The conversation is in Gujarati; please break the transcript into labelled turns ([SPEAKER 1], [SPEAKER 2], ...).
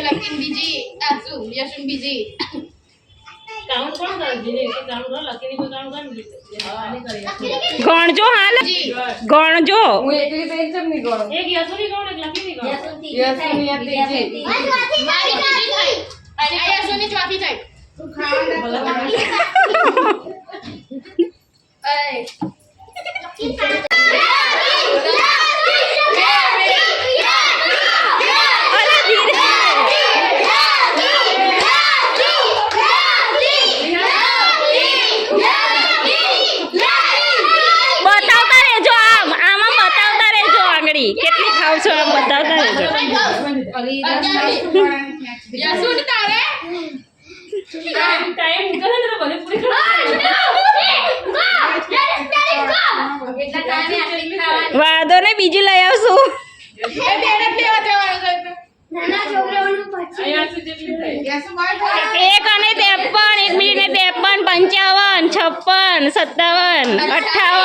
[SPEAKER 1] लकीन बीजी आसू यशुन बीजी काउंट कोण करजी ने काउंट कर लकीनी को काउंट कर
[SPEAKER 2] ગણજો હાલ ગણજો
[SPEAKER 3] હું એકલી બેન ચમ ની ગણો
[SPEAKER 1] એક यशुनी कोण एक लकीनी कोण
[SPEAKER 3] યસુની આ ત્રીજી
[SPEAKER 1] મારી બીજી થઈ અને यशुनी ચોથી થઈ તું ખાવા
[SPEAKER 2] કેટલી ખાવ છો આમ બતાવતા રહેજો
[SPEAKER 1] यशुन तारे टाइम निकल ना भले पूरी
[SPEAKER 2] વાદો ને બીજી લઈ આવશું
[SPEAKER 1] એ બેને લેવા જવાનું છે
[SPEAKER 4] નાના છોકરાઓનું પછી
[SPEAKER 1] અહીંયા સુધી જેટલી થઈ યશુ માર
[SPEAKER 2] 1 અને 53 1 મિનિટ ને 53 55 56 57 58